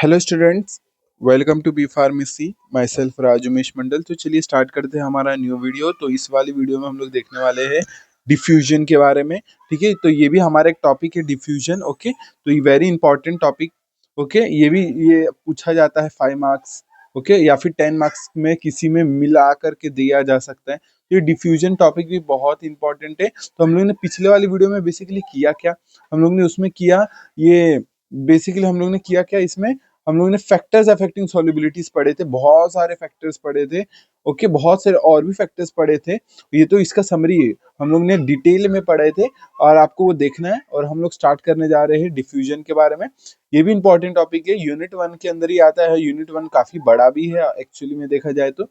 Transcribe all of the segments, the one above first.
Hello students, welcome to B pharmacy. Myself Raj Umesh Mandal. तो चलिए start करते हैं हमारा न्यू वीडियो। तो इस वाली वीडियो में हम लोग देखने वाले हैं डिफ्यूजन के बारे में। ठीक है, तो ये भी हमारा एक टॉपिक है डिफ्यूजन। ओके, तो ये वेरी इंपॉर्टेंट टॉपिक। ओके, ये पूछा जाता है 5 मार्क्स, ओके, या फिर 10 मार्क्स में किसी में मिला करके दिया जा सकता है। तो ये डिफ्यूजन टॉपिक भी बहुत इंपॉर्टेंट है। तो हम लोग ने पिछले वाली वीडियो में बेसिकली किया क्या, हम लोग ने उसमें किया ये बेसिकली हम लोग ने किया क्या इसमें, हम लोगों ने फैक्टर्स अफेक्टिंग सॉल्युबिलिटीज पढ़े थे, बहुत सारे फैक्टर्स पढ़े थे। ओके, बहुत सारे और भी फैक्टर्स पढ़े थे। ये तो इसका समरी है, हम लोग ने डिटेल में पढ़े थे और आपको वो देखना है। और हम लोग स्टार्ट करने जा रहे हैं डिफ्यूजन के बारे में। ये भी इंपॉर्टेंट टॉपिक है, यूनिट 1 के अंदर ही आता है। यूनिट 1 काफी बड़ा भी है एक्चुअली में देखा जाए तो।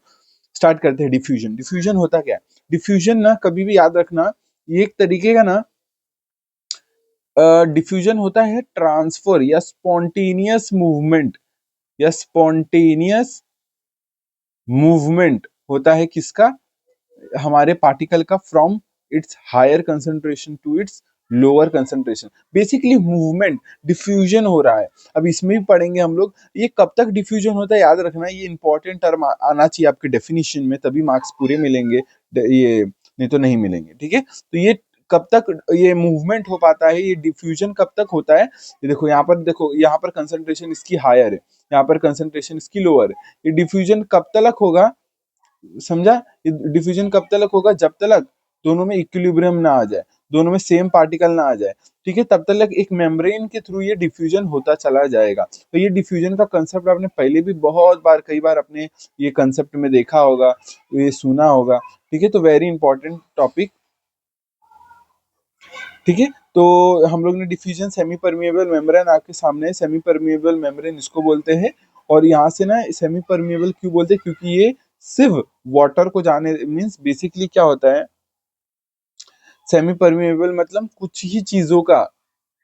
स्टार्ट करते हैं डिफ्यूजन। डिफ्यूजन होता क्या है? डिफ्यूजन ना, कभी भी याद रखना, ये एक तरीके का ना डिफ्यूजन होता है ट्रांसफर या स्पॉन्टेनियस मूवमेंट, या स्पॉन्टेनियस मूवमेंट होता है किसका, हमारे पार्टिकल का, from its higher concentration to its lower concentration. Basically movement diffusion हो रहा है। अब इसमें भी पढ़ेंगे हम लोग, ये कब तक डिफ्यूजन होता है याद रखना, ये इंपॉर्टेंट टर्म आना चाहिए आपके डेफिनेशन में, तभी मार्क्स पूरे मिलेंगे, ये नहीं तो नहीं मिलेंगे। ठीक है, तो ये कब तक ये मूवमेंट हो पाता है, ये डिफ्यूजन कब तक होता है। ये देखो यहाँ पर, देखो यहाँ पर कंसंट्रेशन इसकी हायर है, यहाँ पर कंसंट्रेशन इसकी लोअर है। ये डिफ्यूजन कब तक होगा, समझा? ये डिफ्यूजन कब तक होगा, जब तक दोनों में इक्विलिब्रियम ना आ जाए, दोनों में सेम पार्टिकल ना आ जाए। ठीक है, तब तक एक मेम्ब्रेन के थ्रू ये डिफ्यूजन होता चला जाएगा। तो ये डिफ्यूजन का कंसेप्ट आपने पहले भी बहुत बार, कई बार अपने ये कंसेप्ट में देखा होगा, ये सुना होगा। ठीक है, तो वेरी इंपॉर्टेंट टॉपिक। ठीक है, तो हम लोग ने डिफ्यूजन, सेमी परमिएबल मेम्ब्रेन आपके सामने है। सेमी परमिएबल मेम्ब्रेन इसको बोलते हैं। और यहाँ से ना सेमी परमिएबल क्यों बोलते हैं, क्योंकि ये सिर्फ वाटर को जाने, मीन्स बेसिकली क्या होता है, सेमी परमिएबल मतलब कुछ ही चीजों का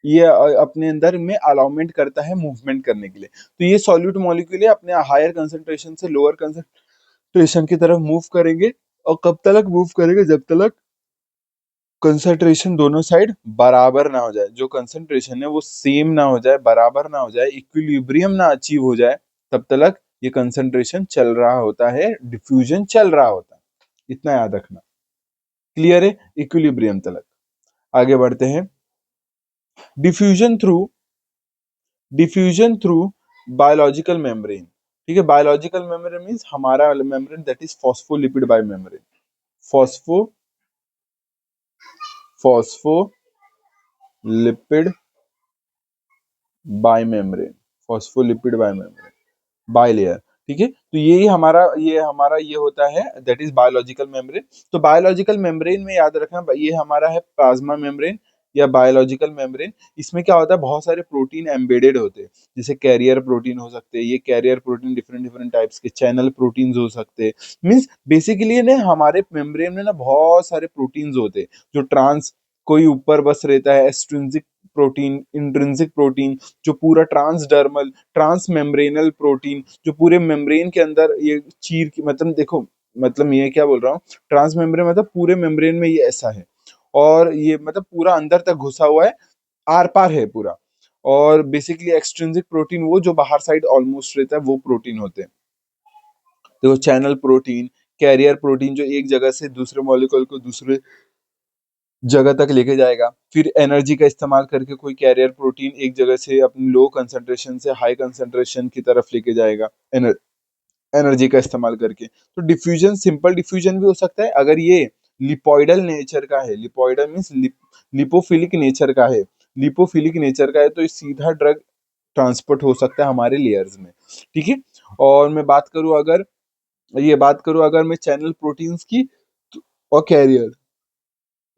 ये अपने अंदर में अलाउमेंट करता है मूवमेंट करने के लिए। तो ये सॉल्यूट मॉलिक्यूल है, अपने हायर कंसंट्रेशन से लोअर कंसंट्रेशन की तरफ मूव करेंगे। और कब तक मूव करेंगे, जब तक कंसंट्रेशन दोनों साइड बराबर ना हो जाए, जो कंसंट्रेशन है वो सेम ना हो जाए, बराबर ना हो जाए, इक्विलिब्रियम ना अचीव हो जाए, तब तक ये कंसंट्रेशन चल रहा होता है, डिफ्यूजन चल रहा होता है। इतना याद रखना, क्लियर है? इक्विलिब्रियम तक। आगे बढ़ते हैं। Diffusion through, diffusion through biological membrane. ठीक है, बायोलॉजिकल मेम्ब्रेन मींस हमारा membrane that is phospholipid bye membrane, phospho phospholipid bye membrane, phospholipid bye membrane, by layer. ठीक है, तो ये होता है दैट इज बायोलॉजिकल मेम्ब्रेन। तो बायोलॉजिकल मेम्ब्रेन में याद रखना, ये हमारा है प्लाज्मा मेम्ब्रेन या बायोलॉजिकल मेम्ब्रेन। इसमें क्या होता है, बहुत सारे प्रोटीन एम्बेडेड होते हैं, जैसे कैरियर प्रोटीन हो सकते हैं। ये carrier protein different different types के, चैनल प्रोटीन्स हो सकते हैं। मींस बेसिकली ना हमारे मेम्ब्रेन में ना बहुत सारे प्रोटीन्स होते हैं, जो ट्रांस, कोई ऊपर बस रहता है एक्सट्रिंसिक प्रोटीन, इंट्रिंसिक प्रोटीन, जो पूरा ट्रांसडर्मल, ट्रांस मेम्ब्रेनल प्रोटीन, जो पूरे मेम्ब्रेन के अंदर ये चीर की, मतलब देखो, मतलब ये क्या बोल रहा हूँ, ट्रांस मेम्ब्रेन मतलब पूरे मेम्ब्रेन में ये ऐसा है, और ये मतलब पूरा अंदर तक घुसा हुआ है, आर पार है पूरा। और बेसिकली एक्सट्रिंसिक प्रोटीन वो जो बाहर साइड ऑलमोस्ट रहता है, वो प्रोटीन होते हैं। देखो, चैनल प्रोटीन, कैरियर प्रोटीन जो एक जगह से दूसरे मॉलिक्यूल को दूसरे जगह तक लेके जाएगा। फिर एनर्जी का इस्तेमाल करके कोई कैरियर प्रोटीन एक जगह से अपनी लो कंसंट्रेशन से हाई कंसंट्रेशन की तरफ लेके जाएगा, एनर्जी का इस्तेमाल करके। तो डिफ्यूजन सिंपल डिफ्यूजन भी हो सकता है, अगर ये लिपोइडल नेचर का है, लिपोइडल मीन्स लिपोफिलिक नेचर का है, लिपोफिलिक नेचर का है, तो ये सीधा ड्रग ट्रांसपोर्ट हो सकता है हमारे लेयर्स में। ठीक है, और मैं बात करूं अगर मैं चैनल प्रोटीन्स की, और कैरियर,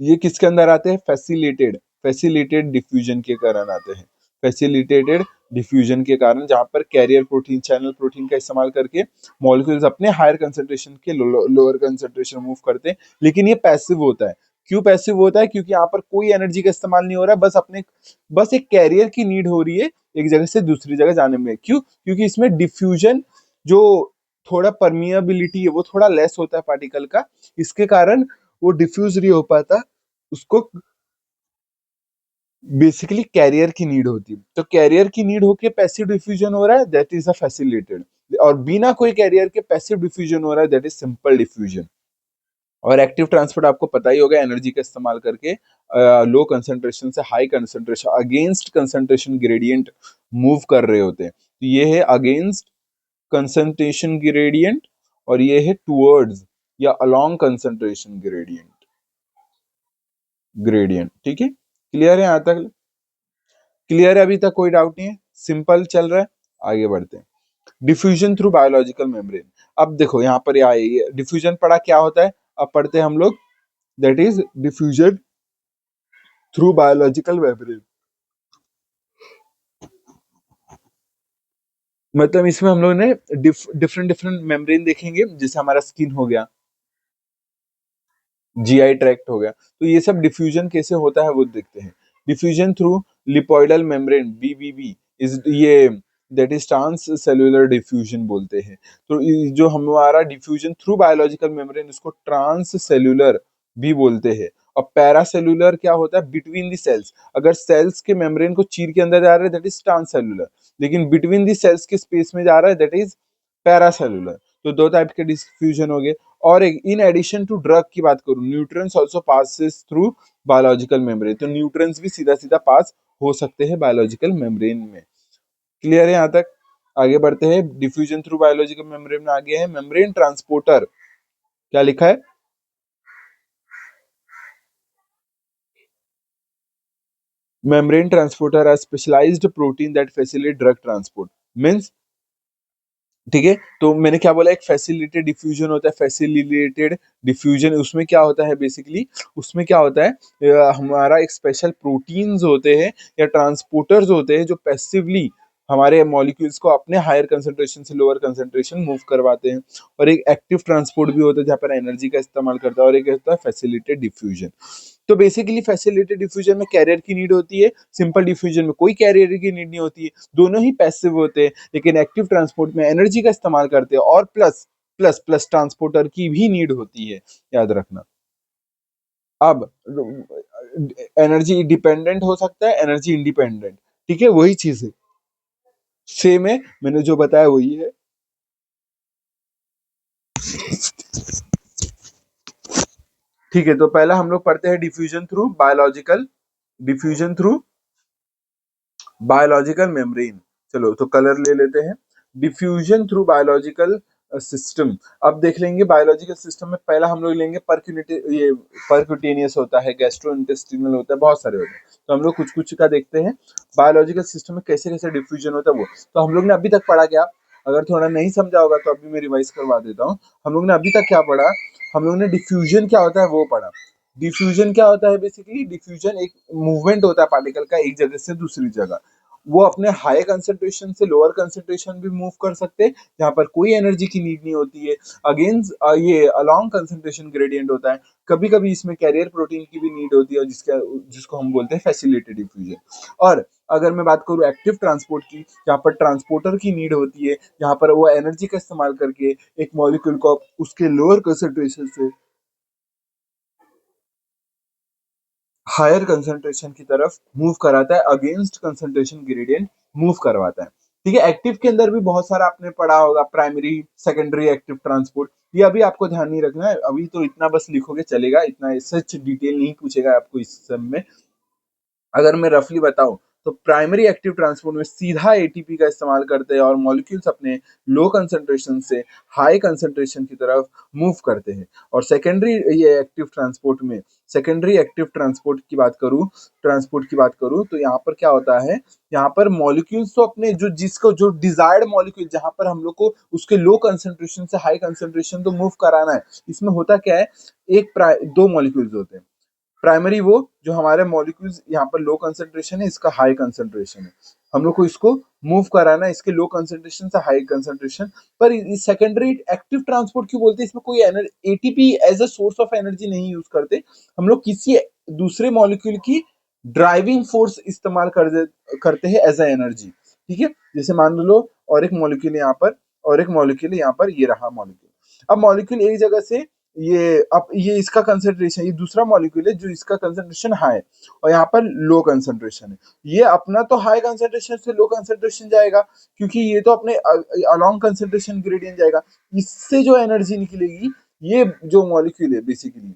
ये किसके अंदर आते हैं, फैसिलिटेटेड डिफ्यूजन के कारण आते हैं, फैसिलिटेटेड डिफ्यूजन के कारण, जहां पर कैरियर प्रोटीन, चैनल प्रोटीन का इस्तेमाल करके मॉलिक्यूल्स अपने हायर कंसंट्रेशन के लोअर कंसंट्रेशन मूव करते हैं। लेकिन ये पैसिव होता है। क्यों पैसिव होता है? क्योंकि यहाँ पर कोई एनर्जी का इस्तेमाल नहीं हो रहा है, बस एक कैरियर की नीड हो रही है एक जगह से दूसरी जगह जाने में। क्यों? क्योंकि इसमें डिफ्यूजन जो थोड़ा परमिएबिलिटी है वो थोड़ा लेस होता है पार्टिकल का, इसके कारण वो डिफ्यूज नहीं हो पाता, उसको बेसिकली कैरियर की नीड होती है, तो कैरियर की नीड होके पैसिव डिफ्यूजन हो रहा है, दैट इज अ फैसिलिटेटेड। और बिना कोई कैरियर के पैसिव डिफ्यूजन हो रहा है, दैट इज सिंपल डिफ्यूजन। और एक्टिव ट्रांसपोर्ट आपको पता ही होगा, एनर्जी का इस्तेमाल करके लो कंसंट्रेशन से high concentration against concentration gradient move कर रहे होते हैं। तो ये है अगेंस्ट कंसंट्रेशन ग्रेडियंट, और ये है टुवर्ड्स या अलोंग कंसंट्रेशन ग्रेडियंट। ठीक है, क्लियर है यहाँ तक? क्लियर है? अभी तक कोई डाउट नहीं है? सिंपल चल रहा है? आगे बढ़ते हैं। Diffusion through biological membrane. अब देखो यहाँ पर ये डिफ्यूजन पढ़ा क्या होता है, अब पढ़ते हैं हम लोग, that is diffusion through biological membrane. मतलब इसमें हम लोग ने डिफरेंट डिफरेंट मेम्ब्रेन देखेंगे, जैसे हमारा स्किन हो गया, जीआई ट्रैक्ट हो गया, तो ये सब डिफ्यूजन कैसे होता है वो देखते हैं। Diffusion through lipoidal membrane, BBB, is ये that is transcellular diffusion बोलते हैं। तो जो हमारा डिफ्यूजन थ्रू बायोलॉजिकल मेम्ब्रेन, इसको ट्रांस सेलुलर भी बोलते हैं। और पैरासेलुलर क्या होता है? Between the cells. अगर सेल्स के मेम्ब्रेन को चीर के अंदर जा रहा है, दैट इज ट्रांस सेलुलर, लेकिन बिटवीन द सेल्स के स्पेस में जा रहा है, दैट इज पैरासेलुलर। तो दो टाइप के डिफ्यूजन हो गए। और एक, इन एडिशन टू ड्रग की बात करूं, nutrients also passes through biological membrane. तो न्यूट्रंस भी सीधा सीधा पास हो सकते हैं बायोलॉजिकल मेम्ब्रेन में। क्लियर है यहाँ तक? आगे बढ़ते हैं। डिफ्यूजन थ्रू बायोलॉजिकल मेम्ब्रेन में आगे है मेम्ब्रेन ट्रांसपोर्टर। क्या लिखा है? Membrane transporter are specialized protein that facilitate drug transport. Means, ठीक है, तो मैंने क्या बोला, एक फैसिलिटेटेड डिफ्यूजन होता है। फैसिलिटेटेड डिफ्यूजन, उसमें क्या होता है बेसिकली, उसमें क्या होता है, हमारा एक स्पेशल प्रोटीन्स होते हैं या ट्रांसपोर्टर्स होते हैं जो पैसिवली हमारे मॉलिक्यूल्स को अपने हायर कंसंट्रेशन से लोअर कंसंट्रेशन मूव करवाते हैं। और एक एक्टिव ट्रांसपोर्ट भी होता है जहाँ पर एनर्जी का इस्तेमाल करता है, और एक होता है फैसिलिटेटेड डिफ्यूजन। तो बेसिकली फैसिलिटेटेड डिफ्यूजन में कैरियर की नीड होती है, सिंपल डिफ्यूजन में कोई कैरियर की नीड नहीं होती है, दोनों ही पैसिव होते हैं। लेकिन एक्टिव ट्रांसपोर्ट में एनर्जी का इस्तेमाल करते हैं, और प्लस प्लस प्लस ट्रांसपोर्टर की भी नीड होती है, याद रखना। अब एनर्जी डिपेंडेंट हो सकता है, एनर्जी इंडिपेंडेंट, ठीक है, वही चीज है, सेम है, मैंने जो बताया वही है। ठीक है, तो पहला हम लोग पढ़ते हैं डिफ्यूजन थ्रू बायोलॉजिकल मेम्ब्रेन। चलो तो कलर ले लेते हैं। Diffusion through biological system. अब देख लेंगे बायोलॉजिकल सिस्टम में, पहला हम लोग लेंगे ये परक्यूटेनियस होता है, गैस्ट्रो इंटेस्टिनल होता है, बहुत सारे होते हैं। तो हम लोग कुछ कुछ का देखते हैं बायोलॉजिकल सिस्टम में कैसे कैसे डिफ्यूजन होता है वो। तो हम लोग ने अभी तक पढ़ा क्या, अगर थोड़ा नहीं समझा होगा तो अभी मैं रिवाइज करवा देता हूँ। हम लोग ने अभी तक क्या पढ़ा, हम लोग ने डिफ्यूजन क्या होता है वो पढ़ा। डिफ्यूजन क्या होता है? बेसिकली डिफ्यूजन एक मूवमेंट होता है पार्टिकल का एक जगह से दूसरी जगह। वो अपने हाई कंसंट्रेशन से लोअर कंसंट्रेशन भी मूव कर सकते हैं, जहाँ पर कोई एनर्जी की नीड नहीं होती है। अगेंस्ट ये अलोंग कंसंट्रेशन ग्रेडियंट होता है। कभी कभी इसमें कैरियर प्रोटीन की भी नीड होती है, जिसको हम बोलते हैं फैसिलिटेटेड डिफ्यूजन। और अगर मैं बात करूँ एक्टिव ट्रांसपोर्ट की, जहाँ पर ट्रांसपोर्टर की नीड होती है, जहाँ पर वो एनर्जी का इस्तेमाल करके एक मॉलिक्यूल को उसके लोअर कंसंट्रेशन से हायर कंसंट्रेशन की तरफ मूव कराता है, अगेंस्ट कंसंट्रेशन ग्रेडियंट मूव करवाता है। ठीक है, एक्टिव के अंदर भी बहुत सारा आपने पढ़ा होगा, प्राइमरी सेकेंडरी एक्टिव ट्रांसपोर्ट। ये अभी आपको ध्यान नहीं रखना है, अभी तो इतना बस लिखोगे चलेगा, इतना सच डिटेल नहीं पूछेगा आपको इस सब में। अगर मैं रफली बताऊं तो प्राइमरी एक्टिव ट्रांसपोर्ट में सीधा एटीपी का इस्तेमाल करते हैं, और मॉलिक्यूल्स अपने लो कंसंट्रेशन से हाई कंसंट्रेशन की तरफ मूव करते हैं। और सेकेंडरी ये एक्टिव ट्रांसपोर्ट में, सेकेंडरी एक्टिव ट्रांसपोर्ट की बात करूं तो यहाँ पर क्या होता है, यहाँ पर मॉलिक्यूल्स तो अपने जो डिजायर्ड मॉलिक्यूल, जहां पर हम लोग को उसके लो कंसंट्रेशन से हाई कंसंट्रेशन तो मूव कराना है, इसमें होता क्या है, दो मॉलिक्यूल्स होते हैं। प्राइमरी वो जो हमारे मॉलिक्यूल्स यहाँ पर लो कंसंट्रेशन है, इसका हाई कंसंट्रेशन है, हम लोग को इसको मूव कराना है इसके लो कंसंट्रेशन से हाई कंसंट्रेशन पर। सेकेंडरी एक्टिव ट्रांसपोर्ट क्यों बोलते हैं? इसमें कोई ATP as a source of energy नहीं यूज करते, हम लोग किसी दूसरे मॉलिक्यूल की ड्राइविंग फोर्स इस्तेमाल करते हैं एज अ एनर्जी। ठीक है, जैसे मान लो और एक मॉलिक्यूल यहाँ पर, और एक मॉलिक्यूल यहाँ पर, ये रहा मॉलिक्यूल। अब मॉलिक्यूल एक जगह से ये अब ये इसका कंसंट्रेशन, ये दूसरा मॉलिक्यूल है जो इसका कंसंट्रेशन हाई है और यहाँ पर लो कंसंट्रेशन है। ये अपना तो हाई कंसंट्रेशन से लो कंसंट्रेशन जाएगा क्योंकि ये तो अपने अलोंग कंसंट्रेशन ग्रेडियंट जाएगा। इससे जो एनर्जी निकलेगी, ये जो मॉलिक्यूल है बेसिकली,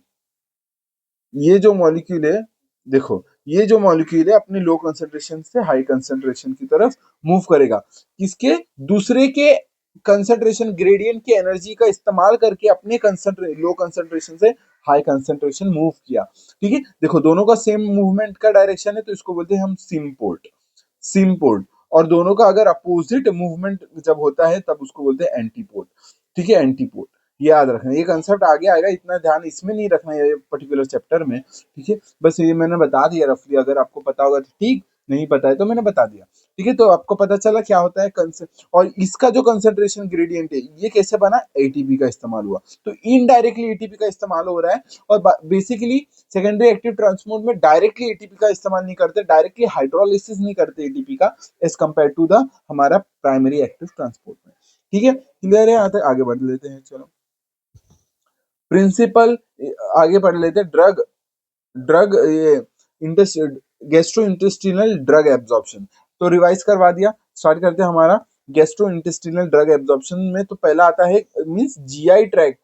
ये जो मॉलिक्यूल है, देखो ये जो मॉलिक्यूल है अपने लो कंसंट्रेशन से हाई कंसंट्रेशन की तरफ मूव करेगा। किसके? दूसरे के कंसंट्रेशन ग्रेडियंट की एनर्जी का इस्तेमाल करके अपने लो कंसंट्रेशन से हाई कंसंट्रेशन मूव किया। ठीक है, देखो दोनों का सेम मूवमेंट का डायरेक्शन है तो इसको बोलते हैं हम सिम्पोर्ट। सिम्पोर्ट। और दोनों का अगर अपोजिट मूवमेंट जब होता है तब उसको बोलते हैं एंटीपोर्ट। ठीक है, एंटीपोर्ट। ये याद रखना, ये कंसेप्ट आगे आएगा, इतना ध्यान इसमें नहीं रखना है ये पर्टिकुलर चैप्टर में। ठीक है, बस ये मैंने बता दिया रफली, अगर आपको पता होगा तो ठीक, नहीं पता है तो मैंने बता दिया। ठीक है, तो आपको पता चला क्या होता है कंसेप्ट। और इसका जो कंसंट्रेशन ग्रेडियंट है ये कैसे बना? एटीपी का इस्तेमाल हुआ, तो इनडायरेक्टली एटीपी का इस्तेमाल हो रहा है। और बेसिकली सेकेंडरी एक्टिव ट्रांसपोर्ट में डायरेक्टली एटीपी का इस्तेमाल नहीं करते, डायरेक्टली हाइड्रोलिसिस नहीं करते एटीपी का एज कम्पेयर टू द हमारा प्राइमरी एक्टिव ट्रांसपोर्ट में। ठीक है, क्लियर है? यहाँ तक आगे बढ़ लेते हैं, चलो प्रिंसिपल आगे पढ़ लेते हैं। ड्रग ड्रग ये गैस्ट्रो इंटेस्टिनल ड्रग एब्जॉर्प्शन, तो रिवाइज करवा दिया। स्टार्ट करते हैं हमारा गैस्ट्रो इंटेस्टिनल ड्रग एब्जॉर्प्शन में। तो पहला आता है मींस जीआई ट्रैक्ट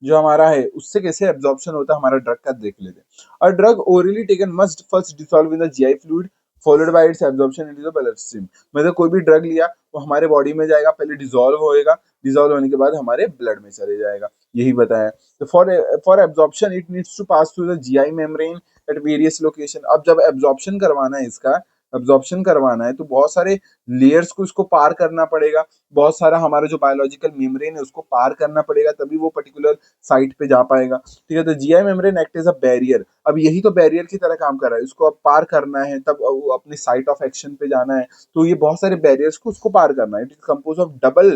जो हमारा है उससे कैसे एब्जॉर्प्शन होता है हमारा ड्रग का, देख लेते हैं। A drug orally taken must first dissolve in the GI fluid followed by it's absorption into the blood stream. मतलब कोई भी ड्रग लिया वो हमारे बॉडी में जाएगा, पहले डिसॉल्व होएगा, डिसॉल्व होने के बाद हमारे ब्लड में चले जाएगा, यही बताया। तो for absorption it needs to pass through the GI membrane at various location. अब जब एब्जॉर्प्शन करवाना है इसका, एब्जॉर्प्शन करवाना है तो बहुत सारे लेयर्स को इसको पार करना पड़ेगा, बहुत सारा हमारा जो बायोलॉजिकल मेम्ब्रेन है उसको पार करना पड़ेगा, तभी वो पर्टिकुलर साइट पे जा पाएगा। ठीक है, तो GI membrane act as a barrier. अब यही तो बैरियर की तरह काम कर रहा है, इसको अब पार करना है तब वो अपने साइट ऑफ एक्शन पे जाना है, तो ये बहुत सारे बैरियर्स को उसको पार करना है। It is compose of double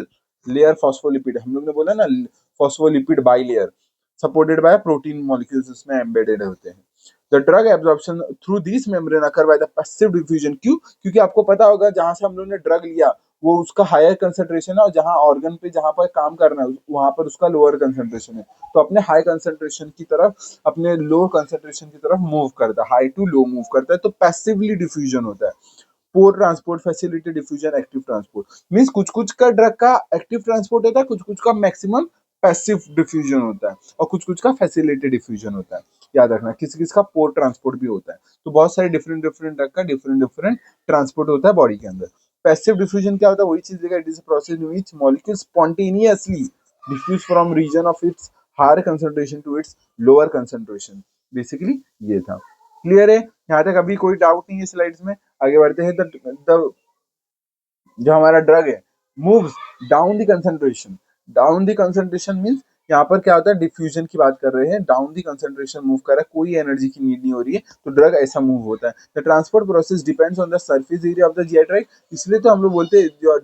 layer phospholipid, हम लोग ने बोला ना phospholipid by layer supported by protein molecules इसमें एम्बेडेड होते हैं। The drug absorption through this membrane occur by the passive diffusion. क्यों? क्योंकि आपको पता होगा जहां से हम लोग ने ड्रग लिया वो उसका हायर कंसंट्रेशन है और जहां ऑर्गन पे जहां पर काम करना है वहां पर उसका लोअर कंसंट्रेशन है, तो अपने हाई कंसंट्रेशन की तरफ अपने लो कंसंट्रेशन की तरफ मूव करता है, हाई टू लो मूव करता है, तो पैसिवली डिफ्यूजन होता है। Pore transport facility diffusion active transport means कुछ कुछ का ड्रग का एक्टिव ट्रांसपोर्ट होता है, कुछ कुछ का मैक्सिमम पैसिव डिफ्यूजन होता है और कुछ कुछ का फैसिलिटी डिफ्यूजन होता है। याद रखना, किसी किसी का पोर ट्रांसपोर्ट भी होता है, तो बहुत सारे डिफरेंट डिफरेंट ड्रग का डिफरेंट डिफरेंट ट्रांसपोर्ट होता है बॉडी के अंदर। पैसिव डिफ्यूजन क्या होता है? वही चीज देखा, it is a process in which molecule spontaneously diffuse from region of its higher concentration to its lower concentration. Basically ये था, क्लियर है? यहाँ तक अभी कोई डाउट नहीं है स्लाइड्स में? आगे बढ़ते हैं। द जो हमारा ड्रग है moves down the concentration. Down the concentration means यहाँ पर क्या होता है, डिफ्यूजन की बात कर रहे हैं, डाउन द कंसंट्रेशन मूव कर रहा है, कोई एनर्जी की नीड नहीं हो रही है, तो ड्रग ऐसा मूव होता है। The transport process depends on the surface area of the GI tract, इसलिए तो हम लोग बोलते हैं जो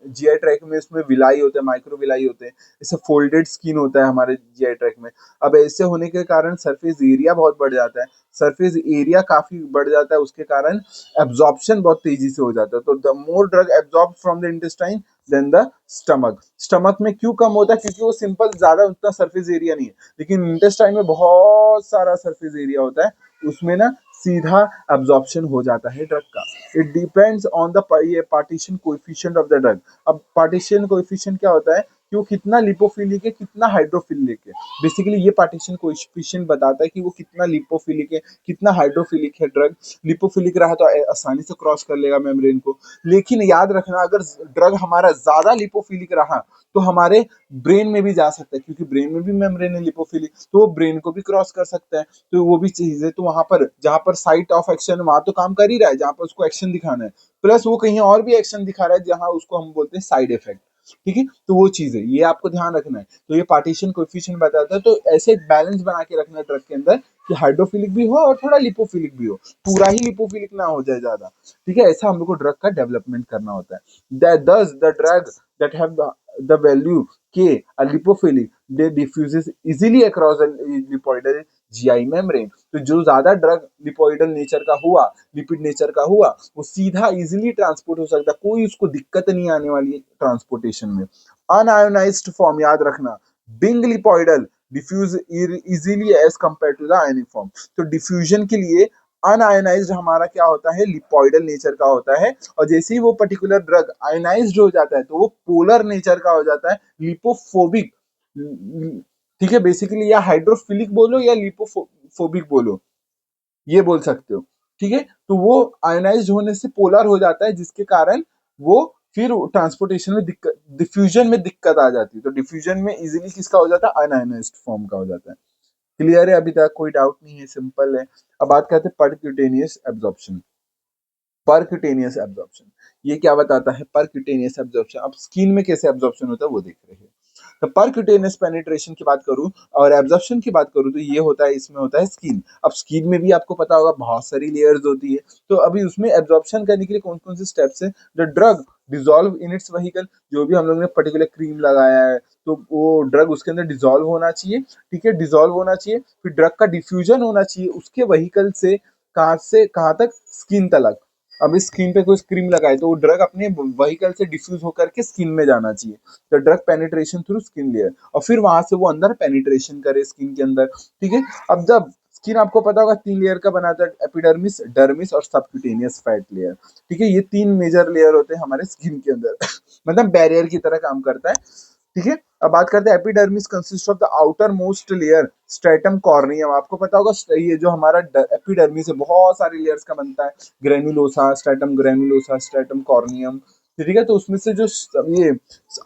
जीआई ट्रैक्ट में इसमें विलाई होते हैं, माइक्रो विलाई होते हैं, ऐसे फोल्डेड स्किन होता है हमारे जीआई ट्रैक्ट में। अब ऐसे होने के कारण सरफेस एरिया बहुत बढ़ जाता है, सरफेस एरिया काफी बढ़ जाता है, उसके कारण एब्जॉर्प्शन बहुत तेजी से हो जाता है। तो the more drug absorb from the intestine then the stomach. Stomach में क्यों कम होता है? क्योंकि वो सिंपल ज्यादा उतना सरफेस एरिया नहीं है, लेकिन इंटेस्टाइन में बहुत सारा सरफेस एरिया होता है, उसमें ना सीधा एब्जॉर्प्शन हो जाता है ड्रग का। इट डिपेंड्स ऑन द ये partition coefficient of the drug. अब पार्टीशन कोएफिशिएंट क्या होता है कि वो कितना लिपोफिलिक है कितना हाइड्रोफिलिक है, बेसिकली ये पार्टीशन कोएफिशिएंट बताता है कि वो कितना लिपोफिलिक है कितना हाइड्रोफिलिक है ड्रग। लिपोफिलिक रहा तो आसानी से क्रॉस कर लेगा मेम्ब्रेन को, लेकिन याद रखना अगर ड्रग हमारा ज्यादा लिपोफिलिक रहा तो हमारे ब्रेन में भी जा सकता है, क्योंकि ब्रेन में भी मेम्ब्रेन है लिपोफिलिक, तो वो ब्रेन को भी क्रॉस कर सकता है, तो वो भी चीज है। तो वहां पर जहां पर साइट ऑफ एक्शन वहां तो काम कर ही रहा है जहां पर उसको एक्शन दिखाना है, प्लस वो कहीं और भी एक्शन दिखा रहा है जहां उसको हम बोलते हैं साइड इफेक्ट। ठीक है, तो वो चीज है, ये आपको ध्यान रखना है। तो ये पार्टीशन कोएफिशिएंट बताता है, तो ऐसे एक बैलेंस बना के रखना है ड्रग के अंदर कि हाइड्रोफिलिक भी हो और थोड़ा लिपोफिलिक भी हो, पूरा ही लिपोफिलिक ना हो जाए ज्यादा। ठीक है, ऐसा हम लोग को ड्रग का डेवलपमेंट करना होता है। thus the drug that have the value K are lipophilic, they diffuses easily across the lipoidal GI membrane। तो जो ज्यादा ड्रग लिपोइडल नेचर का हुआ, लिपिड नेचर का हुआ, वो सीधा इजीली ट्रांसपोर्ट हो सकता है, कोई उसको दिक्कत नहीं आने वाली है ट्रांसपोर्टेशन में। अनआयोनाइज्ड फॉर्म याद रखना, being lipoidal diffuse easily as compare to the ionic form. तो डिफ्यूजन के लिए अनआयनाइज्ड हमारा क्या होता है, लिपॉइडल नेचर का होता है, और जैसे ही वो पर्टिकुलर ड्रग आयनाइज्ड हो जाता है तो वो पोलर नेचर का हो जाता है, लिपोफोबिक। ठीक है, बेसिकली या हाइड्रोफिलिक बोलो या लिपोफोबिक बोलो, ये बोल सकते हो। ठीक है, तो वो आयनाइज्ड होने से पोलर हो जाता है, जिसके कारण वो फिर ट्रांसपोर्टेशन में दिक्कत, डिफ्यूजन में दिक्कत आ जाती है। तो डिफ्यूजन में इजीली किसका हो जाता है, अनआयनाइज्ड फॉर्म का हो जाता है। क्लियर है अभी तक, कोई डाउट नहीं है, सिंपल है। अब बात करते हैं परक्यूटेनियस एब्जॉर्प्शन। परक्यूटेनियस एब्जॉर्प्शन ये क्या बताता है, परक्यूटेनियस एब्जॉर्प्शन अब स्किन में कैसे एब्जॉर्प्शन होता है वो देख रहे हैं। तो परक्यूटेनियस पेनिट्रेशन की बात करूं और एब्जॉर्प्शन की बात करूं तो ये होता है, इसमें होता है स्किन। अब स्किन में भी आपको पता होगा बहुत सारी लेयर्स होती है, तो अभी उसमें एब्जॉर्प्शन करने के लिए कौन कौन से स्टेप्स है, the drug dissolve in its vehicle, जो भी हम लोग ने पर्टिकुलर क्रीम लगाया है तो वो ड्रग उसके अंदर डिजोल्व होना चाहिए। ठीक है, डिजोल्व होना चाहिए, फिर ड्रग का डिफ्यूजन होना चाहिए उसके व्हीकल से कहाँ तक, स्किन तक। अब इस स्किन पे कोई क्रीम लगाए तो वो ड्रग अपने व्हीकल से डिफ्यूज होकर के स्किन में जाना चाहिए, तो drug penetration through skin layer, और फिर वहां से वो अंदर पेनिट्रेशन करे स्किन के अंदर। ठीक है, अब जब स्किन आपको पता होगा 3 लेयर का बनाता है, एपिडर्मिस, डर्मिस और सबक्यूटेनियस फैट लेयर। ठीक है, ये 3 मेजर लेयर होते हैं हमारे स्किन के अंदर मतलब बैरियर की तरह काम करता है। ठीक है, अब बात करते हैं epidermis consist of the outer most layer stratum corneum. आपको पता होगा ये जो हमारा एपिडर्मिस है बहुत सारी लेयर्स का बनता है, ग्रेनुलोसा, स्ट्रेटम कॉर्नियम। ठीक है, तो उसमें से जो ये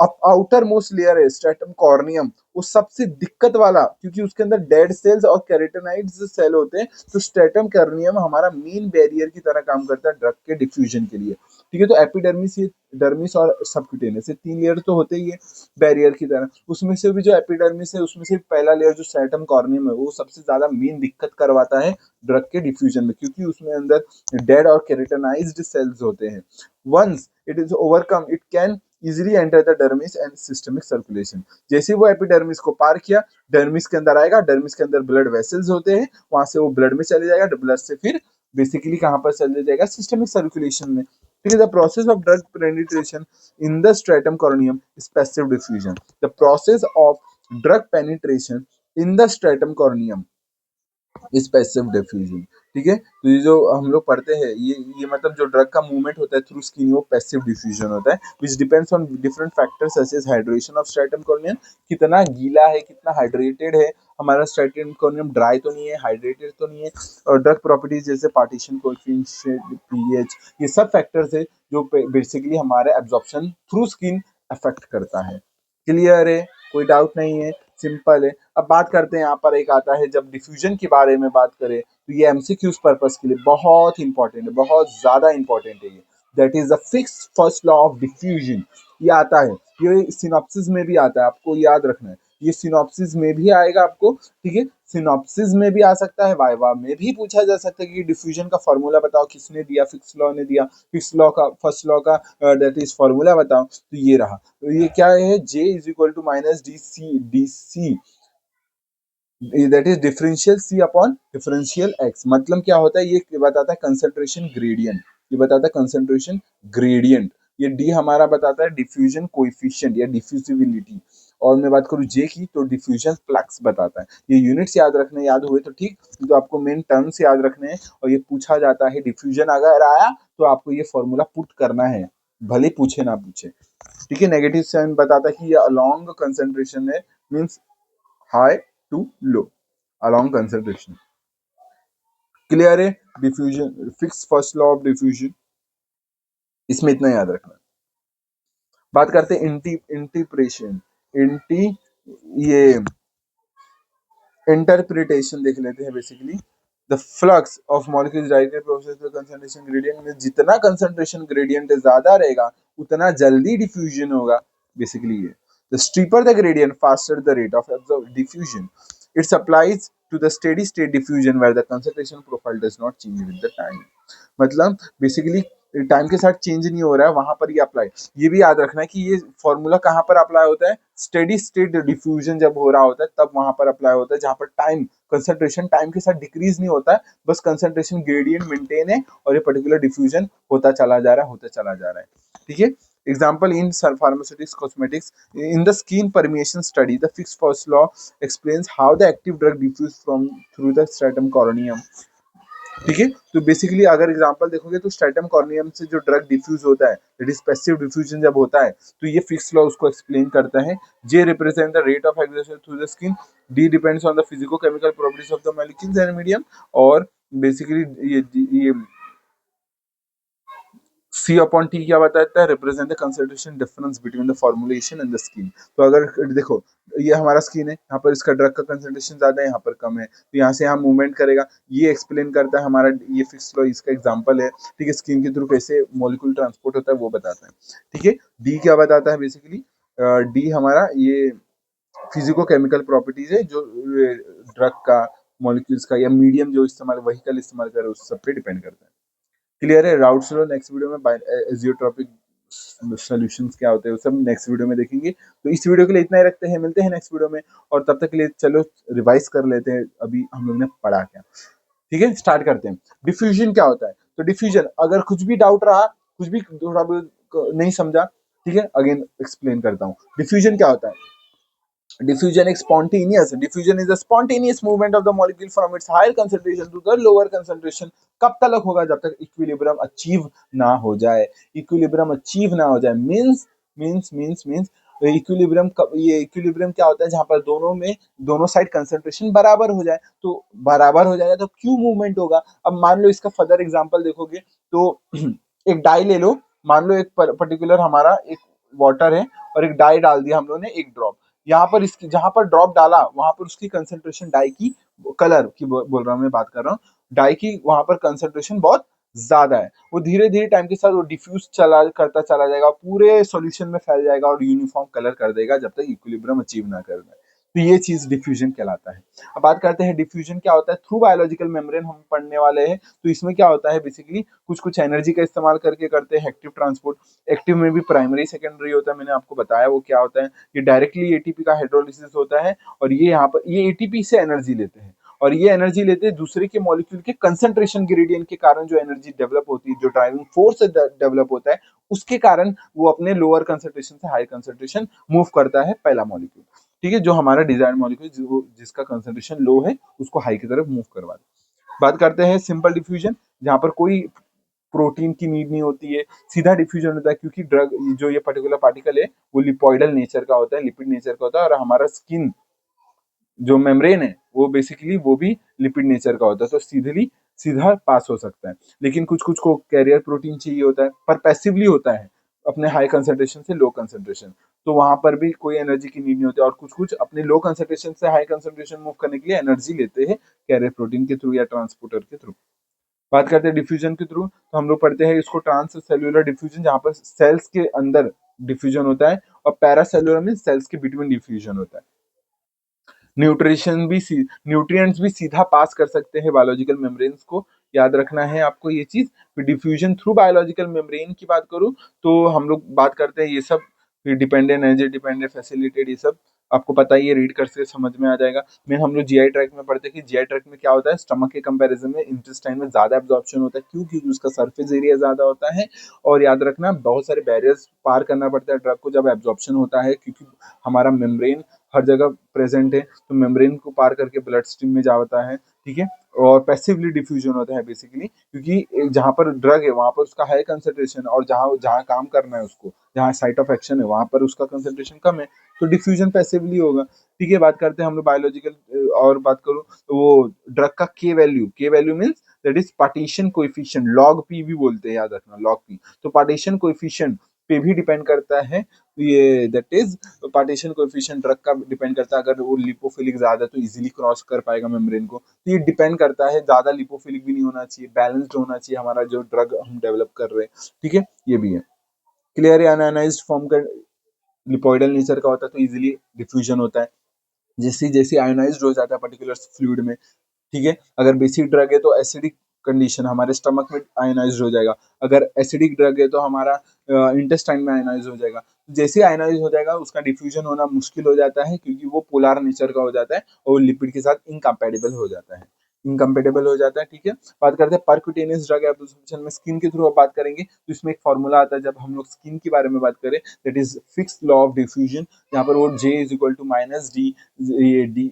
आउटर मोस्ट लेयर है स्ट्रेटम कॉर्नियम, वो सबसे दिक्कत वाला, क्योंकि उसके अंदर डेड सेल्स और कैरोटेनाइड्स सेल होते हैं। तो स्ट्रेटम कॉर्नियम हमारा मेन बैरियर की तरह काम करता है ड्रग के डिफ्यूजन के लिए। ठीक है, तो एपिडर्मिस, ये डर्मिस और सबक्यूटेनियस, ये 3 लेयर तो होते ही है बैरियर की तरह। उसमें से भी जो एपिडर्मिस है उसमें से पहला लेयर जो स्ट्रेटम कॉर्नियम है वो सबसे ज्यादा मेन दिक्कत करवाता है ड्रग के डिफ्यूजन में, क्योंकि उसमें अंदर डेड और केराटिनाइज्ड सेल्स होते हैं। Once it is overcome it can easily enter the dermis and systemic circulation. जैसे वो एपिडर्मिस को पार किया, डर्मिस के अंदर आएगा, डर्मिस के अंदर ब्लड वेसल्स होते हैं, वहां से वो ब्लड में चले जाएगा, ब्लड से फिर बेसिकली कहाँ पर चले जाएगा, सिस्टमिक सर्कुलेशन में। ठीक है, the process of drug penetration in the stratum corneum is passive diffusion. The process of drug penetration in the stratum corneum is passive diffusion. ठीक है, तो ये जो हम लोग पढ़ते हैं ये मतलब जो ड्रग का मूवमेंट होता है थ्रू स्किन वो पैसिव डिफ्यूजन होता है, which depends on different factors such as hydration of stratum corneum, कितना गीला है, कितना हाइड्रेटेड है हमारा स्ट्रेटम कॉर्नियम, ड्राई तो नहीं है, हाइड्रेटेड तो नहीं है, और ड्रग प्रॉपर्टीज जैसे पार्टीशन कोएफिशिएंट, पीएच, ये सब फैक्टर्स है जो बेसिकली हमारे एब्जॉर्प्शन थ्रू स्किन अफेक्ट करता है। क्लियर है, कोई डाउट नहीं है, सिंपल है। अब बात करते हैं, यहाँ पर एक आता है, जब डिफ्यूजन के बारे में बात करें तो ये एमसीक्यूज पर्पस के लिए बहुत इंपॉर्टेंट है, बहुत ज्यादा इंपॉर्टेंट है ये। That is the fix first law of diffusion, ये आता है, ये सिनॉप्सिस में भी आता है, आपको याद रखना है, ये सिनॉप्सिस में भी आएगा आपको। ठीक है, सिनॉप्सिस में भी आ सकता है, वाइवा में भी पूछा जा सकता है कि डिफ्यूजन का फॉर्मूला बताओ, किसने दिया, फिक्स लॉ ने दिया, फिक्स लॉ का फर्स्ट लॉ का दैट इज फॉर्मूला बताओ, तो ये रहा। तो ये क्या है, J is equal to minus D C, that is differential C upon differential X। मतलब क्या होता है, ये बताता है कंसंट्रेशन ग्रेडियंट, ये बताता है कंसंट्रेशन ग्रेडियंट। ये D हमारा बताता है डिफ्यूजन कोएफिशिएंट या डिफ्यूजिबिलिटी, और मैं बात करूँ J की तो डिफ्यूजन फ्लक्स बताता है। ये यूनिट्स याद रखने, याद हुए तो ठीक, तो आपको मेन टर्म्स याद रखने हैं, और ये पूछा जाता है डिफ्यूजन अगर आया तो आपको ये फॉर्मूला पुट करना है, भले पूछे ना पूछे। ठीक है, नेगेटिव साइन बताता है कि ये अलोंग कंसंट्रेशन है, means high to low, along concentration. Clear है, diffusion Fick's first law of diffusion, इसमें इतना याद रखना। बात करते हैं इंटीप्रेशन, इंटी ये इंटरप्रिटेशन देख लेते हैं। Basically the flux of molecules directed process to concentration gradient में, जितना कंसंट्रेशन ग्रेडियंट ज्यादा रहेगा उतना जल्दी डिफ्यूजन होगा। बेसिकली ये the steeper the gradient faster the rate of diffusion, it's applies to the steady state diffusion where the concentration profile does not change with the time। मतलब basically time के साथ change नहीं हो रहा है, वहां पर ये अप्लाई। ये भी याद रखना है कि ये फॉर्मूला कहाँ पर अप्लाई होता है, स्टेडी स्टेट डिफ्यूजन जब हो रहा होता है तब वहां पर अप्लाई होता है, जहां पर टाइम कंसंट्रेशन टाइम के साथ डिक्रीज नहीं होता है, बस कंसंट्रेशन ग्रेडियंट मेंटेन है और ये पर्टिकुलर डिफ्यूजन होता चला जा रहा है, होता चला जा रहा है। ठीक है, Example in pharmaceutics, cosmetics. In the skin permeation study, the Fick's first law explains how the active drug diffuse from through the stratum corneum. ठीक है, तो बेसिकली अगर एग्जांपल देखोगे तो स्ट्रेटम कॉर्नियम से जो ड्रग डिफ्यूज होता है, दैट इज पैसिव डिफ्यूजन जब होता है, तो ये फिक्स लॉ उसको एक्सप्लेन करता है. J represent the rate of egression through the skin, D depends on the physico chemical properties of the molecules and medium, और बेसिकली ये C अपॉन टी क्या बताता है, represent the concentration difference between the formulation and the skin. तो अगर देखो ये हमारा स्किन है, यहाँ पर इसका ड्रग का कंसंट्रेशन ज्यादा है, यहाँ पर कम है, तो यहाँ से यहाँ मूवमेंट करेगा, ये एक्सप्लेन करता है हमारा ये फिक्स लॉ, इसका एग्जांपल है. ठीक है, स्किन के थ्रू कैसे मॉलिक्यूल ट्रांसपोर्ट होता है वो बताता है. ठीक है, डी क्या बताता है, बेसिकली डी हमारा ये फिजिको केमिकल प्रॉपर्टीज है जो ड्रग का, मॉलिक्यूल्स का या मीडियम जो इस्तेमाल व्हीकल इस्तेमाल करे उस सब पे डिपेंड करता है. क्लियर है, राउट्स लो. नेक्स्ट वीडियो में एजियोट्रॉपिक सॉल्यूशंस क्या होते हैं वो सब नेक्स्ट वीडियो में देखेंगे. तो इस वीडियो के लिए इतना ही रखते हैं, मिलते हैं नेक्स्ट वीडियो में, और तब तक के लिए चलो रिवाइज कर लेते हैं अभी हम लोग ने पढ़ा क्या. ठीक है, स्टार्ट करते हैं. डिफ्यूजन क्या होता है, तो डिफ्यूजन अगर कुछ भी डाउट रहा, कुछ भी थोड़ा नहीं समझा, ठीक है, अगेन एक्सप्लेन करता हूँ. डिफ्यूजन क्या होता है, diffusion is spontaneous. Diffusion is the spontaneous movement of the molecule from its higher concentration to the lower concentration. कब तक होगा, जब तक इक्विलिब्रियम अचीव ना हो जाए. इक्विलिब्रियम अचीव ना हो जाए मींस इक्विलिब्रियम, ये इक्विलिब्रियम क्या होता है, जहां पर दोनों साइड कंसंट्रेशन बराबर हो जाए. तो बराबर हो जाएगा तो क्यों मूवमेंट होगा. अब मान लो इसका फर्दर एग्जांपल देखोगे तो एक डाई ले लो, मान लो एक पर्टिकुलर हमारा एक वाटर है और एक डाई डाल दिया हम लोगों ने, एक ड्रॉप. यहाँ पर इसकी जहां पर ड्रॉप डाला वहां पर उसकी कंसंट्रेशन डाई की, कलर की बोल रहा हूँ मैं, बात कर रहा हूँ डाई की, वहां पर कंसंट्रेशन बहुत ज्यादा है. वो धीरे धीरे टाइम के साथ वो डिफ्यूज करता चला जाएगा, पूरे सॉल्यूशन में फैल जाएगा और यूनिफॉर्म कलर कर देगा जब तक इक्विलिब्रियम अचीव ना कर जाए. तो ये चीज डिफ्यूजन कहलाता है. अब बात करते हैं डिफ्यूजन क्या होता है. थ्रू बायोलॉजिकल मेम्ब्रेन हम पढ़ने वाले हैं. तो इसमें क्या होता है, बेसिकली कुछ एनर्जी का इस्तेमाल करके करते हैं एक्टिव ट्रांसपोर्ट. एक्टिव में भी प्राइमरी सेकेंडरी होता है, मैंने आपको बताया वो क्या होता है. ये डायरेक्टली एटीपी का हाइड्रोलिसिस होता है, और ये यहाँ पर ये एटीपी से एनर्जी लेते हैं, और ये एनर्जी लेते हैं दूसरे के मॉलिक्यूल के कंसंट्रेशन ग्रेडियंट के कारण. जो एनर्जी डेवलप होती है, जो ड्राइविंग फोर्स डेवलप होता है, उसके कारण वो अपने लोअर कंसंट्रेशन से हाई कंसंट्रेशन मूव करता है पहला मॉलिक्यूल. ठीक है, जो हमारा डिजायर्ड मॉलिक्यूल जिसका कंसंट्रेशन लो है उसको हाई की तरफ मूव करवा दे. बात करते हैं सिंपल डिफ्यूजन, जहां पर कोई प्रोटीन की नीड नहीं होती है, सीधा डिफ्यूजन होता है, क्योंकि ड्रग जो ये पर्टिकुलर पार्टिकल है वो लिपोइडल नेचर का होता है, लिपिड नेचर का होता है, और हमारा स्किन जो मेम्ब्रेन है वो बेसिकली वो भी लिपिड नेचर का होता है, तो सीधा पास हो सकता है. लेकिन कुछ को कैरियर प्रोटीन चाहिए होता है, पर पैसिवली होता है अपने हाई कंसंट्रेशन से लो कंसंट्रेशन, तो वहां पर भी कोई एनर्जी की नीड नहीं होती. और कुछ अपने लो कंसंट्रेशन से हाई कंसंट्रेशन मूव करने के लिए एनर्जी लेते हैं कैरियर प्रोटीन के थ्रू या ट्रांसपोर्टर के थ्रू. बात करते हैं डिफ्यूजन के थ्रू, तो हम लोग पढ़ते हैं इसको ट्रांस सेल्यूलर डिफ्यूजन, जहां पर सेल्स के अंदर डिफ्यूजन होता है, और पैरासेल्यूलर में सेल्स के बिटवीन डिफ्यूजन होता है. न्यूट्रिएंट्स भी सीधा पास कर सकते हैं बायोलॉजिकल मेम्ब्रेन्स को, याद रखना है आपको ये चीज. फिर डिफ्यूजन थ्रू बायोलॉजिकल मेम्ब्रेन की बात करूं तो हम लोग बात करते हैं ये सब, फिर डिपेंडेंट, एनर्जी डिपेंडेंट, फैसिलिटेड, ये सब आपको पता ही है, रीड करके समझ में आ जाएगा. मेन हम लोग जीआई ट्रैक्ट में पढ़ते हैं कि जीआई ट्रैक्ट में क्या होता है, स्टमक के कंपैरिजन में इंटेस्टाइन में ज्यादा एब्जॉर्प्शन होता है. क्यों, क्योंकि उसका सरफेस एरिया ज्यादा होता है, और याद रखना बहुत सारे बैरियर्स पार करना पड़ता है ड्रग को जब एब्जॉर्प्शन होता है, क्योंकि हमारा मेम्ब्रेन हर जगह प्रेजेंट है, तो मेम्ब्रेन को पार करके ब्लड स्ट्रीम में जाता है. ठीक है, और पैसिवली डिफ्यूजन होता है बेसिकली, क्योंकि जहां पर ड्रग है वहां पर उसका हाई कंसंट्रेशन, और जहां जहां काम करना है उसको, जहां साइट ऑफ एक्शन है वहां पर उसका कंसंट्रेशन कम है, तो डिफ्यूजन पैसिवली होगा. ठीक है, बात करते हैं हम लोग बायोलॉजिकल, और बात करूं तो वो ड्रग का के value means that is partition coefficient, log P भी बोलते हैं, याद रखना लॉग पी. तो पार्टीशन कोएफिशिएंट पे भी डिपेंड करता है ये, that is partition coefficient drug का डिपेंड करता है. अगर वो लिपोफिलिक ज्यादा तो इजीली क्रॉस कर पाएगा मेम्ब्रेन को, तो ये डिपेंड करता है. ज्यादा लिपोफिलिक भी नहीं होना चाहिए, बैलेंस्ड होना चाहिए हमारा जो ड्रग हम डेवलप कर रहे हैं. ठीक है, ये भी है. क्लियर है, अनआयनाइज्ड फॉर्म का लिपोइडल नेचर का होता है तो इजीली डिफ्यूजन होता है. जैसे जैसे आयोनाइज्ड हो जाता है पर्टिकुलर फ्लूइड में, ठीक है, अगर बेसिक ड्रग है तो एसिडिक कंडीशन हमारे स्टमक में आयोनाइज हो जाएगा, अगर एसिडिक ड्रग है तो हमारा इंटेस्टाइन में आयोनाइज हो जाएगा. जैसे आयोनाइज हो जाएगा उसका डिफ्यूजन होना मुश्किल हो जाता है, क्योंकि वो पोलर नेचर का हो जाता है और लिपिड के साथ इनकम्पैटिबल हो जाता है. इनकम्पेटेबल हो जाता है, ठीक है। बात करते हैं परक्यूटेनियस ड्रग एब्जॉर्प्शन में, स्किन के थ्रू अब बात करेंगे तो इसमें एक फॉर्मूला आता है जब हम लोग स्किन के बारे में बात करें, that is Fick's law of diffusion, जहाँ पर वो J is equal to minus D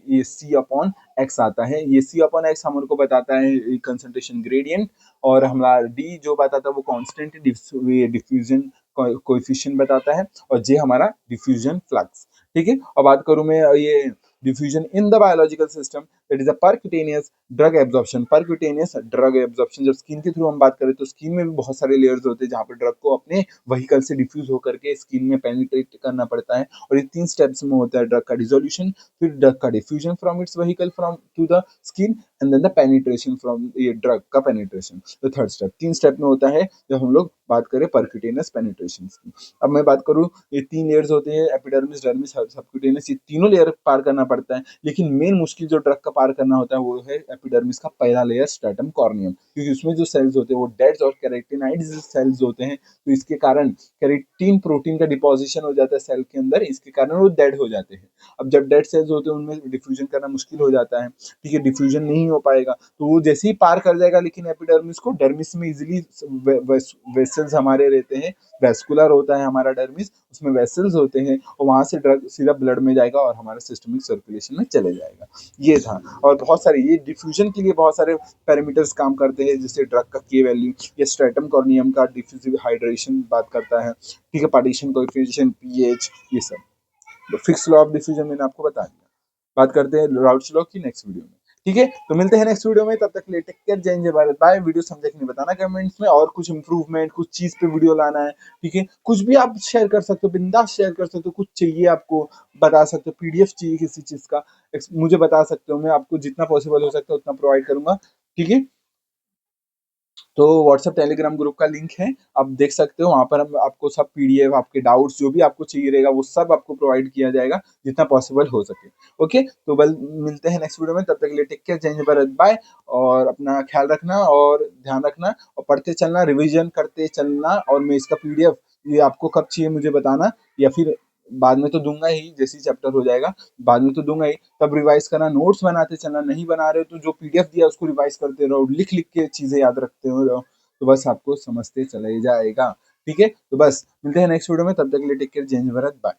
ये सी अपॉन एक्स आता है। ये सी अपॉन एक्स हमको बताता है कंसंट्रेशन ग्रेडियंट, और हमारा डी जो बताता है वो कांस्टेंट डिफ्यूजन कोएफिशिएंट बताता है, और जे हमारा डिफ्यूजन फ्लक्स, ठीक है। और बात करूं मैं ये diffusion in the biological system, that is a percutaneous drug absorption. Percutaneous drug absorption जब स्किन के थ्रू हम बात करें तो स्किन में भी बहुत सारे लेयर्स होते हैं जहाँ पर ड्रग को अपने व्हीकल से डिफ्यूज होकर के स्किन में पेनिट्रेट करना पड़ता है, और ये 3 स्टेप्स में होता है, ड्रग का डिसोल्यूशन, फिर ड्रग का diffusion from its vehicle from to the skin, and then the penetration from ये ड्रग का penetration, the third step. 3 step में होता है जब हम लोग बात करें परक्यूटेनियस पेनिट्रेशन की। अब मैं बात करूँ, ये 3 लेयर्स होते हैं, एपिडर्मिस, डर्मिस, सबक्यूटेनियस, ये तीनों लेयर पार करना पड़ता है, लेकिन मेन मुश्किल जो ड्रग का पार करना होता है वो है एपिडर्मिस का पहला लेयर स्ट्रैटम कॉर्नियम, क्योंकि उसमें जो सेल्स होते हैं वो डेड और कैरेटिनाइड्स सेल्स होते हैं, तो इसके कारण कैरेटीन प्रोटीन का डिपोजिशन हो जाता है सेल के अंदर, इसके कारण वो डेड हो जाते हैं। अब जब डेड सेल्स होते हैं उनमें डिफ्यूजन करना मुश्किल हो जाता है, ठीक है, डिफ्यूजन नहीं हो पाएगा, तो वो जैसे ही पार कर जाएगा, लेकिन एपिडर्मिस को, डर्मिस में इजिली वेसल्स हमारे रहते हैं, वेस्कुलर होता है हमारा डर्मिस, उसमें वेसल्स होते हैं, और वहां से ड्रग सीधा ब्लड में जाएगा और हमारे सिस्टमिक सर्कुलेशन में चले जाएगा। ये था, और बहुत सारे ये डिफ्यूजन के लिए बहुत सारे पैरामीटर्स काम करते हैं, जैसे ड्रग का के वैल्यू, या स्ट्रैटम कॉर्नियम का डिफ्यूजिव हाइड्रेशन बात करता है, ठीक है, पार्टीशन कोएफिशिएंट, पीएच, ये सब। फिक्स लॉ ऑफ डिफ्यूजन मैंने आपको बता दिया। बात करते हैं राउट्स लॉ की नेक्स्ट वीडियो में, ठीक है। तो मिलते हैं नेक्स्ट वीडियो में, तब तक के लिए टेक केयर, जय हिंद, भारत, बाय। वीडियो समझे कि नहीं बताना कमेंट्स में, और कुछ इंप्रूवमेंट, कुछ चीज पे वीडियो लाना है, ठीक है, कुछ भी आप शेयर कर सकते हो, बिंदास शेयर कर सकते हो, कुछ चाहिए आपको बता सकते हो, पीडीएफ चाहिए किसी चीज का मुझे बता सकते हो, मैं आपको जितना पॉसिबल हो सकता है उतना प्रोवाइड करूंगा, ठीक है। तो व्हाट्सएप टेलीग्राम ग्रुप का लिंक है, आप देख सकते हो, वहां पर हम आपको सब पीडीएफ, आपके डाउट्स जो भी आपको चाहिए रहेगा वो सब आपको प्रोवाइड किया जाएगा जितना पॉसिबल हो सके। ओके, तो बल मिलते हैं नेक्स्ट वीडियो में, तब तक के लिए टेक केयर, जय हिंद, भारत, बाय। और अपना ख्याल रखना और ध्यान रखना, और पढ़ते चलना, रिविजन करते चलना, और मैं इसका पीडीएफ ये आपको कब चाहिए मुझे बताना, या फिर बाद में तो दूंगा ही, जैसे ही चैप्टर हो जाएगा बाद में तो दूंगा ही, तब रिवाइज करना, नोट्स बनाते चलना, नहीं बना रहे हो तो जो पीडीएफ दिया उसको रिवाइज करते रहो, लिख लिख के चीजें याद रखते हो, तो बस आपको समझते चले जाएगा, ठीक है। तो बस मिलते हैं नेक्स्ट वीडियो में, तब तक के लिए टेक केयर, जय हिंद, भारत, बाय।